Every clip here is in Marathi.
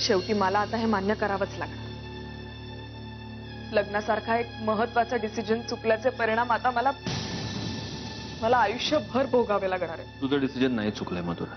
शेवटी मला आता हे मान्य करावंच लागणार. लग्नासारखा एक महत्त्वाचा डिसिजन चुकल्याचे परिणाम आता मला आयुष्यभर भोगावे लागणार आहे. तुझं डिसिजन नाही चुकलंय मधुरा.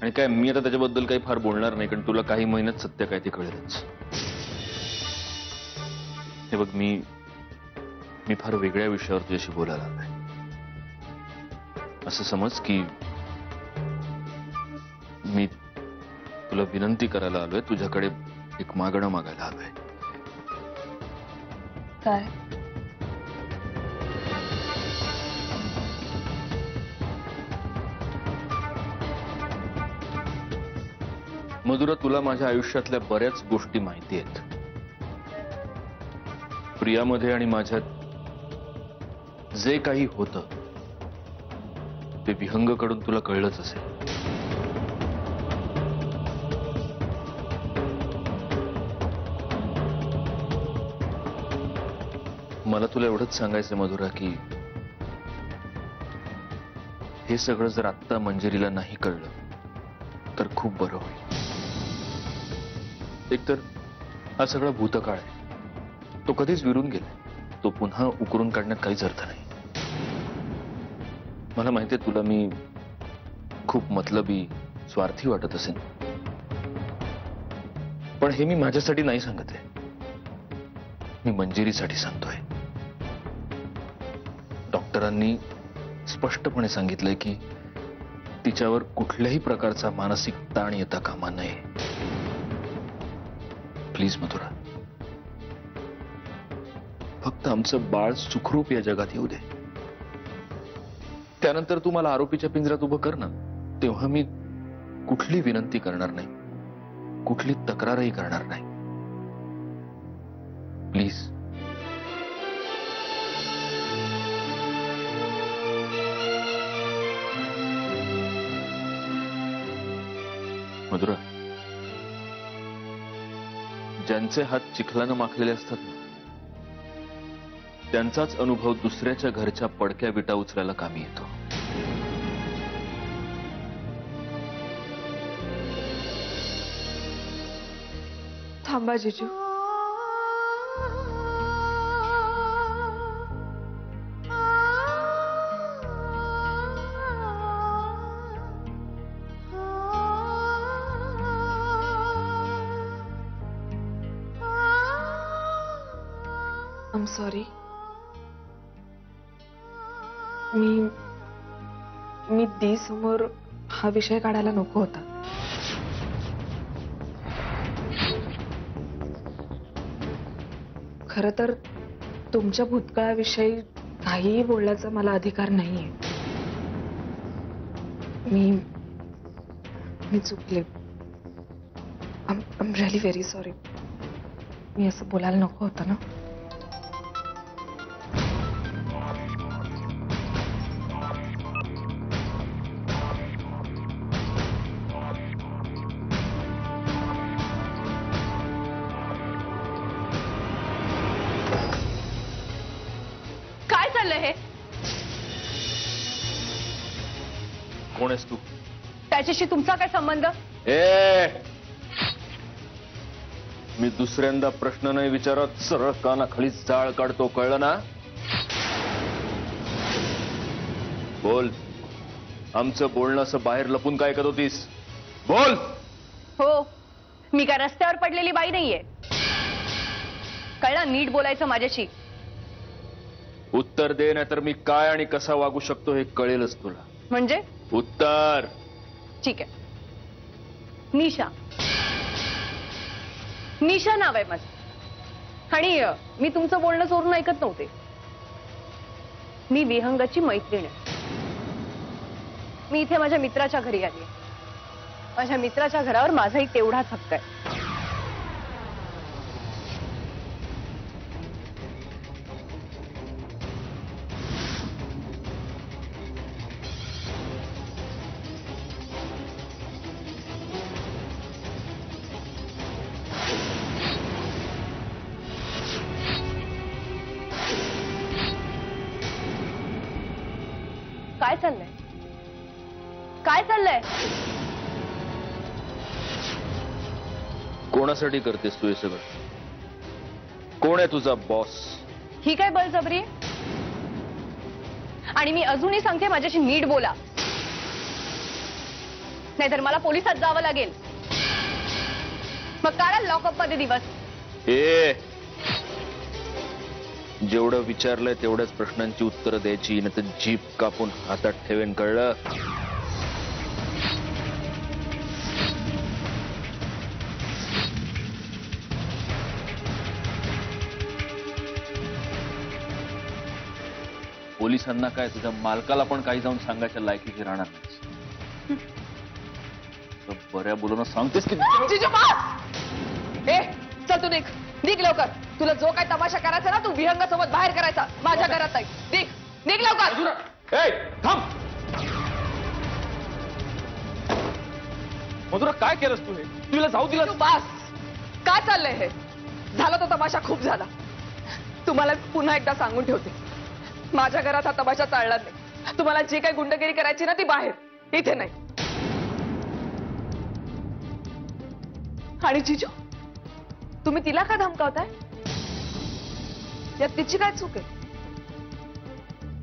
आणि काय मी आता त्याच्याबद्दल काही फार बोलणार नाही, कारण तुला काही महिन्यात सत्य काय ते कळेलच. हे बघ, मी फार वेगळ्या विषयावर तुझ्याशी बोलायला आलोय. असं समज की मी तुला विनंती करायला आलोय, तुझ्याकडे एक मागणं मागायला आलोय. काय? मधुरा, तुला माझ्या आयुष्यातल्या बऱ्याच गोष्टी माहिती आहेत. प्रियामध्ये आणि माझ्यात जे काही होतं ते विहंगकडून तुला कळलंच असेल. मला तुला एवढंच सांगायचं मधुरा की हे सगळं जर आत्ता मंजिरीला नाही कळलं तर खूप बरं होईल. एकतर हा सगळा भूतकाळ आहे, तो कधीच विरून गेला. तो पुन्हा उकरून काढण्यात काहीच अर्थ नाही. मला माहितीये तुला मी खूप मतलबी, स्वार्थी वाटत असेल, पण हे मी माझ्यासाठी नाही सांगत आहे, मी मंजिरीसाठी सांगतोय. डॉक्टरांनी स्पष्टपणे सांगितलंय की तिच्यावर कुठल्याही प्रकारचा मानसिक ताण येता कामा नये. प्लीज मधुरा, फक्त आमचं बाळ सुखरूप या जगात येऊ दे. त्यानंतर तू मला आरोपीच्या पिंजऱ्यात उभं कर ना, तेव्हा मी कुठली विनंती करणार नाही, कुठली तक्रारही करणार नाही. प्लीज. मधुरा, ज्यांचे हात चिखलानं माखलेले असतात ना, त्यांचाच अनुभव दुसऱ्याच्या घरच्या पडक्या विटा उचलायला कामी येतो. थांबा जिजू. I'm sorry. मी दी समोर हा विषय काढायला नको होता. खरं तर तुमच्या भूतकाळाविषयी काहीही बोलण्याचा मला अधिकार नाहीये. मी चुकले. I'm really very sorry. मी असं बोलायला नको होतं ना. कोण आहेस तू? त्याच्याशी तुमचा काय संबंध? मी दुसऱ्यांदा प्रश्न नाही विचारत, सरळ कानाखाली जाळ काढतो, कळलं ना? बोल. आमचं बोलणं असं बाहेर लपून काय करत होतीस? बोल. हो, मी काय रस्त्यावर पडलेली बाई नाहीये. कळलं? नीट बोलायचं माझ्याशी. उत्तर दे, नाहीतर मी काय आणि कसा वागू शकतो हे कळेलच तुला. म्हणजे? उत्तर. ठीक आहे. निशा. निशा नाव आहे माझं. आणि मी तुमचं बोलणं चोरून ऐकत नव्हते. मी विहंगाची मैत्रीण आहे. मी इथे माझ्या मित्राच्या घरी आली. माझ्या मित्राच्या घरावर माझाही तेवढाच हक्क आहे. काय चाललंय? काय चाललंय? कोणासाठी करतेस तू हे सगळं? कोण आहे तुझा बॉस? ही काय बळजबरी आहे? आणि मी अजूनही सांगते, माझ्याशी नीट बोला, नाहीतर मला पोलिसात जावं लागेल. मग काढा लॉकअप मध्ये दिवस. ए, जेवढं विचारलंय तेवढ्याच प्रश्नांची उत्तरं द्यायची, नाही तर जीप कापून हातात ठेवेन, कळलं? पोलिसांना काय, तुझ्या मालकाला पण काही जाऊन सांगायच्या लायकीची राहणार नाही. बऱ्या बोलून सांगतेस की जिजू बस! ए, चल तू निघ, निघ लवकर. तुला जो काय तमाशा करायचा ना, तू विहंगासोबत बाहेर करायचा, माझ्या घरात नाही. निघ, निघ लवकर. ए, थांब. मधुरा, काय केलंस तू? हे तुला जाऊ दिलं? तू बस. काय चाललंय हे? झाला तो तमाशा खूप झाला. तुम्हाला पुन्हा एकदा सांगून ठेवते, माझ्या घरात हा तमाशा चालणार नाही. तुम्हाला जी काही गुंडगिरी करायची ना, ती बाहेर, इथे नाही. आणि जिजू, तुम्ही तिला का धमकावताय? यात तिची काय चूक आहे?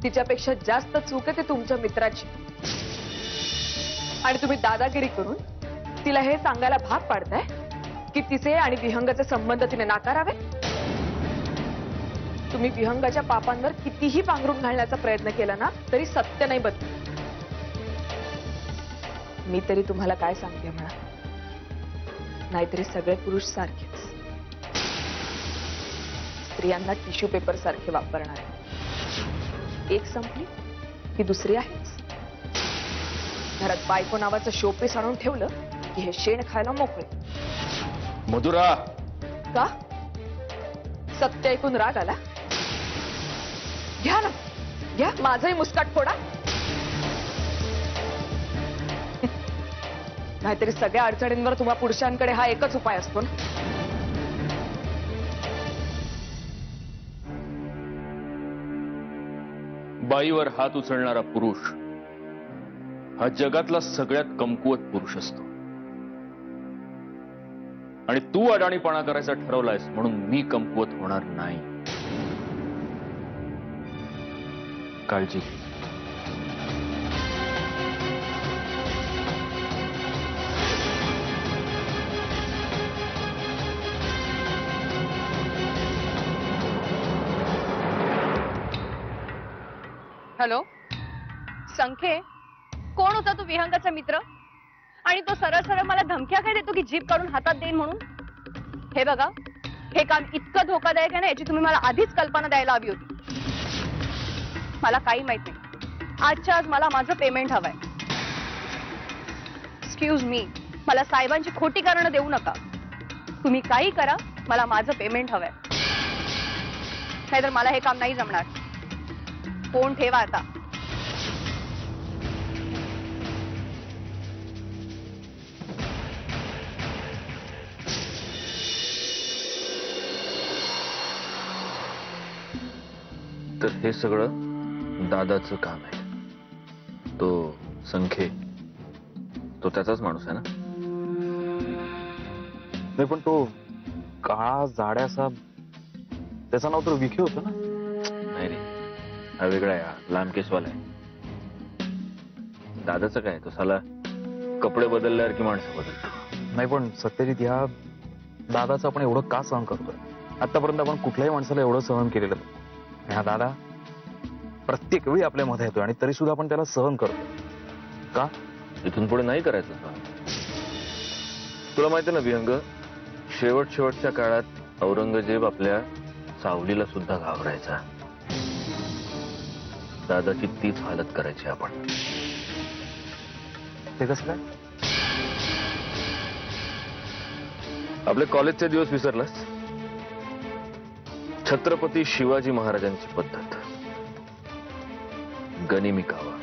तिच्यापेक्षा जास्त चूक आहे ती तुमच्या मित्राची. आणि तुम्ही दादागिरी करून तिला हे सांगायला भाग पाडताय की तिचे आणि विहंगाचे संबंध तिने नाकारावे. तुम्ही विहंगाच्या पापांवर कितीही पांघरून घालण्याचा प्रयत्न केला ना, तरी सत्य नाही बदलत. मी तरी तुम्हाला काय सांगते म्हणा, नाहीतरी सगळे पुरुष सारखेच स्त्रियांना टिश्यू पेपर सारखे वापरणार. एक संपली की दुसरी आहेच. घरात बायको नावाचं शोपीस आणून ठेवलं की हे शेण खायला मोकळे. मधुरा, का सत्य ऐकून राग आला? घ्या ना, घ्या, माझंही मुस्काट फोडा. नाहीतरी सगळ्या अडचणींवर तुम्हा पुरुषांकडे हा एकच उपाय असतो ना. बाईवर हात उचलणारा पुरुष हा जगातला सगळ्यात कमकुवत पुरुष असतो. आणि तू अडाणीपणा करायचा ठरवलायस म्हणून मी कमकुवत होणार नाही. काळजी घे. हॅलो संखे, कोण होता तू विहंगाचा मित्र? आणि तो सरळ सरळ मला धमक्या काय देतो की जीप काढून हातात देईन म्हणून? हे बघा, हे काम इतकं धोकादायक आहे ना, याची तुम्ही मला आधीच कल्पना द्यायला हवी होती. मला काही माहित नाही. आजच्या आज मला माझं पेमेंट हवंय. एक्सक्यूज मी, मला साहेबांची खोटी कारणं देऊ नका. तुम्ही काही करा, मला माझं पेमेंट हवंय, नाहीतर मला हे काम नाही जमणार. फोन ठेवा आता. तर हे सगळं दादाचं काम आहे. तो संखे, तो त्याचाच माणूस आहे ना? नाही, पण तो काळा जाड्यासा, त्याचं नाव तर विखे होतं ना? नाही रे, हा वेगळा आहे, हा लांब केसवाला आहे. दादाचं काय, तो साला कपडे बदलल्यावर की माणसं बदलतो. नाही, पण सत्यजित, ह्या दादाचं आपण एवढं का सहन करतोय? आतापर्यंत आपण कुठल्याही माणसाला एवढं सहन केलेलं नाही. हा दादा प्रत्येक वेळी आपल्या मध्ये येतोय आणि तरी सुद्धा आपण त्याला सहन करतो का? इथून पुढे नाही करायचं. तुला माहिती ना विहंग, शेवटच्या काळात औरंगजेब आपल्या सावलीला सुद्धा घाबरायचा. दादाची तीच हालत करायची आपण. ते कसं काय? आपले कॉलेजचे दिवस विसरलास? छत्रपती शिवाजी महाराजांची पद्धत, गनिमी कावा.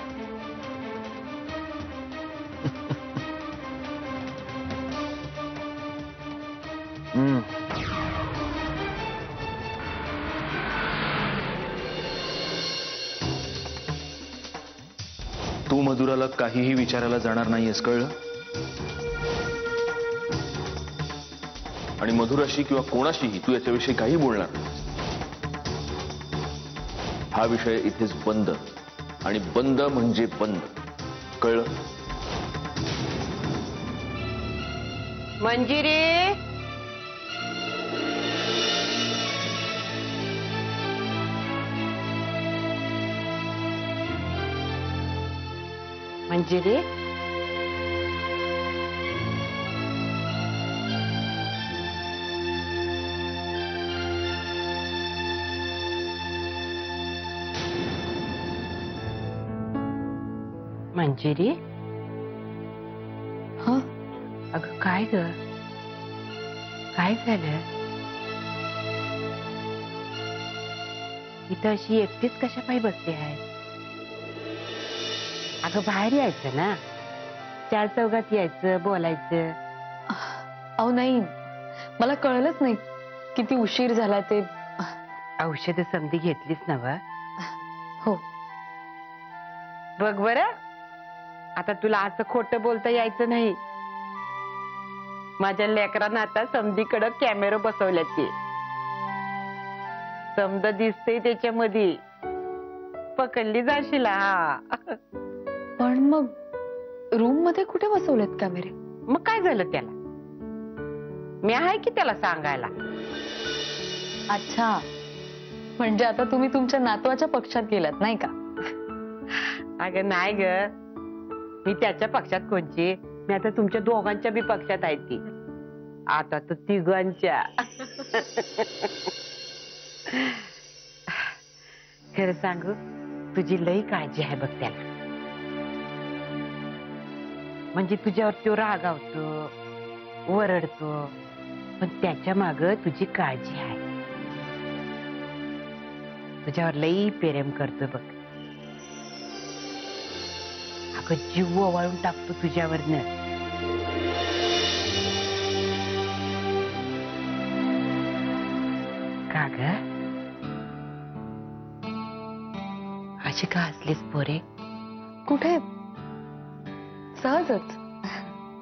तू मधुराला काहीही विचारायला जाणार नाहीयेस, कळलं? आणि मधुराशी किंवा कोणाशीही तू याच्याविषयी काही बोलणार नाही. हा विषय इथेच बंद, आणि बंद म्हणजे बंद. कळलं? मंजिरी, मंजिरी, मंजिरी. हा, अगं काय ग, काय झालं? इथं अशी एकटीच कशा पायी बसली आहे? अगं बाहेर यायचं ना, चार चौघात यायचं, बोलायचं. अहो नाही, मला कळलंच नाही किती उशीर झाला ते. औषध समधी घेतलीच ना व? हो. बघ बरं, आता तुला असं खोटं बोलता यायचं नाही. माझ्या लेकरांना आता समधीकडं कॅमेरा बसवल्यात ते. समद दिसते त्याच्यामध्ये, पकडली जाशील. हा, पण मग रूम मध्ये कुठे बसवलेत कॅमेरे? मग काय झालं त्याला? मी आहे की त्याला सांगायला. अच्छा, म्हणजे आता तुम्ही तुमच्या नातवाच्या पक्षात गेलात नाही का? अगं नाही ग, मी त्याच्या पक्षात कोणची? मी आता तुमच्या दोघांच्या बी पक्षात आहे ती. आता तर तिघांच्या. खरं सांगू, तुझी लई काळजी आहे बघ त्याला. म्हणजे तुझ्यावर तो रागावतो, वरडतो, पण त्याच्या माग तुझी काळजी आहे. तुझ्यावर लई प्रेम करतो बघ. अगं जीव ओवाळून टाकतो तुझ्यावरनं. का ग अशी का हसलीस पोरे? कुठे? सहजच.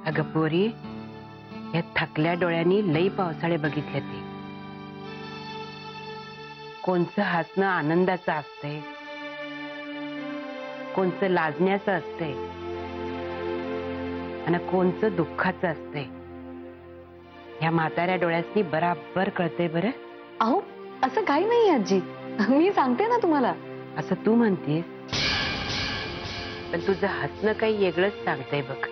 अगं पोरी, या थकल्या डोळ्यांनी लई पावसाळे बघितले ते. कोणचं हसणं आनंदाचं असतंय, कोणचं लाजण्याचं असतंय, आणि कोणचं दुःखाचं असतंय. या म्हाताऱ्या डोळ्यासनी बराबर कळतंय बरं. अहो असं काही नाही आजी, मी सांगते ना तुम्हाला. असं तू म्हणतेस, पण तुझं हसणं काही वेगळंच सांगतंय बघ.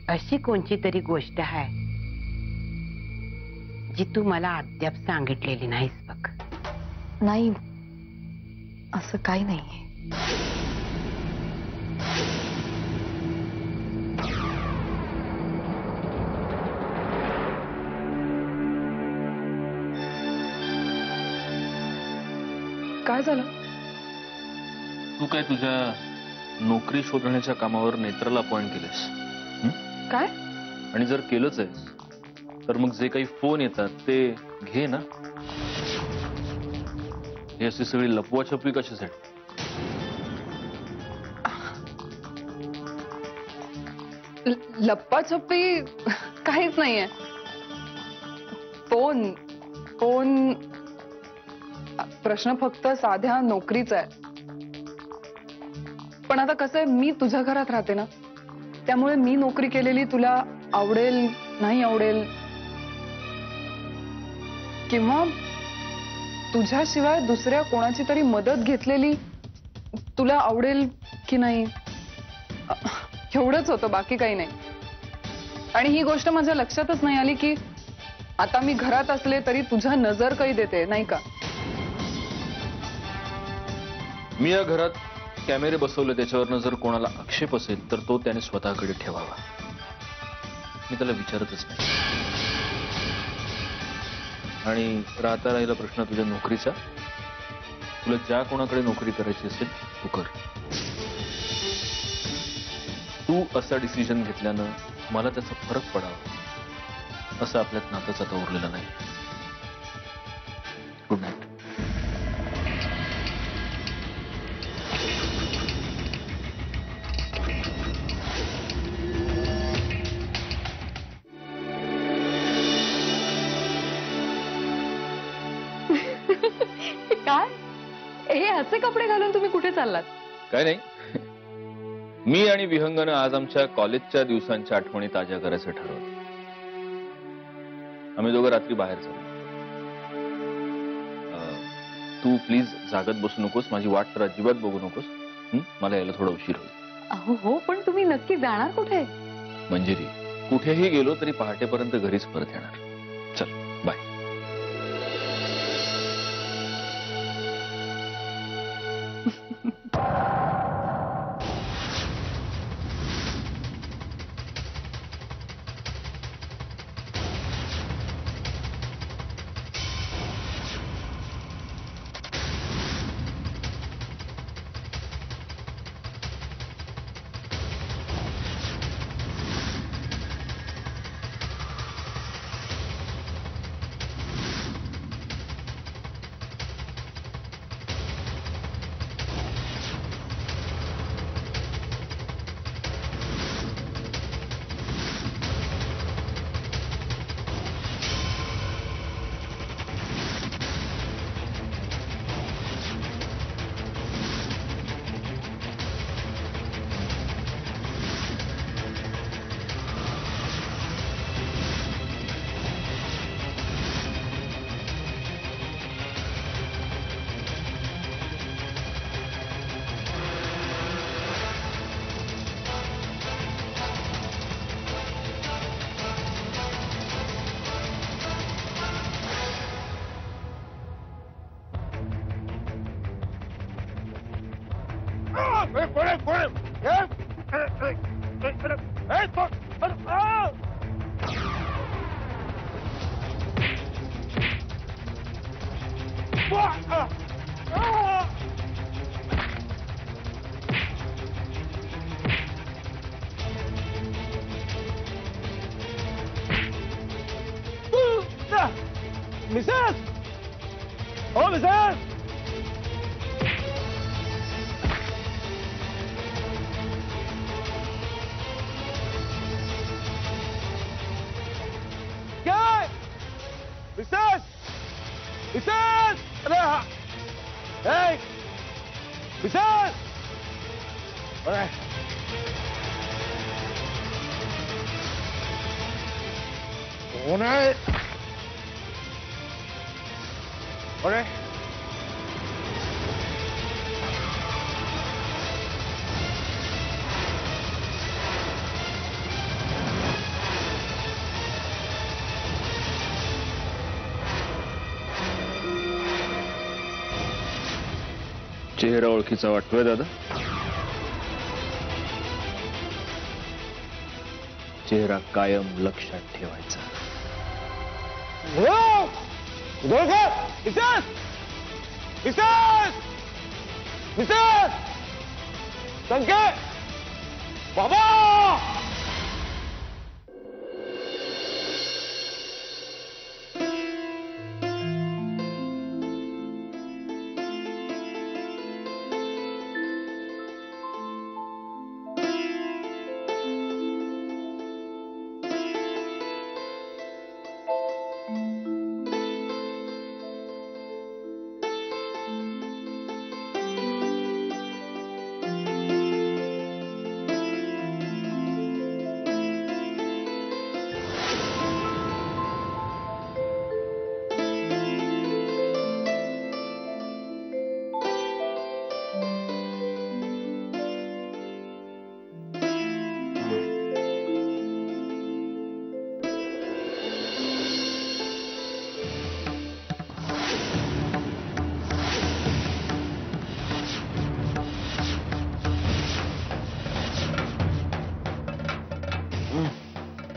अशी कोणची तरी गोष्ट आहे जी तू मला अद्याप सांगितलेली नाहीस बघ. नाही, असं काही नाहीये. काय झालं? तू काय तुझ्या नोकरी शोधण्याच्या कामावर नेत्राला अपॉइंट केलेस? काय? आणि जर केलंच आहे तर मग जे काही फोन येतात ते घे ना. ही अशी सगळी लपवाछपवी कशासाठी? लप्पाछप्पी काहीच नाहीये. फोन फोन प्रश्न फक्त साध्या नोकरीचा आहे. पण आता कसं आहे, मी तुझ्या घरात राहते ना, त्यामुळे मी नोकरी केलेली तुला आवडेल नाही आवडेल, किंवा तुझ्याशिवाय दुसऱ्या कोणाची तरी मदत घेतलेली तुला आवडेल की नाही, एवढंच होतं, बाकी काही नाही. आणि ही गोष्ट माझ्या लक्षातच नाही आली की आता मी घरात असले तरी तुझ्या नजर काही देते नाही का? मी या घरात कॅमेरे बसवले, त्याच्यावरनं जर कोणाला आक्षेप असेल तर तो त्याने स्वतःकडे ठेवावा. मी त्याला विचारतच नाही. आणि राहता राहिला प्रश्न तुझ्या नोकरीचा, तुला ज्या कोणाकडे नोकरी करायची असेल तू कर. तू असा डिसिजन घेतल्यानं मला त्याचा फरक पडावा असं आपल्यात नातंच आता उरलेलं नाही. Good night. ह्याचे कपडे घालून तुम्ही कुठे चाललात? काय नाही, मी आणि विहंगानं आज आमच्या कॉलेजच्या दिवसांच्या आठवणी ताज्या करायचं ठरवलं. आम्ही दोघं रात्री बाहेर चाललो. तू प्लीज जागत बसू नकोस, माझी वाट तर अजिबात बघू नकोस. मला यायला थोडा उशीर होईल. अहो हो, पण तुम्ही नक्की जाणार कुठे? मंजिरी, कुठेही गेलो तरी पहाटेपर्यंत घरीच परत येणार. चल बाय. मिसेस, ओ मिसेस, क्या मिसेस, मिसेस, अरे हे मिसेस, अरे कौन है? अरे चेहरा ओळखीचा वाटतोय दादा. चेहरा कायम लक्षात ठेवायचा. मिसेस, मिसेस, मिसेस, संके, बाबा.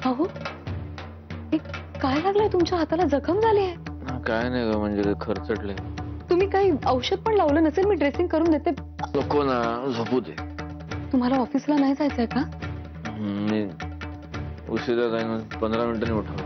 अहो हे काय लागलंय? तुमच्या हाताला जखम झाली आहे. काय नाही ग, म्हणजे खरचटले. तुम्ही काही औषध पण लावलं नसेल? मी ड्रेसिंग करून देते. नको ना, झोपू दे. तुम्हाला ऑफिसला नाही जायचंय का? मी उशिरा जाईन, 15 मिनिटांनी उठव.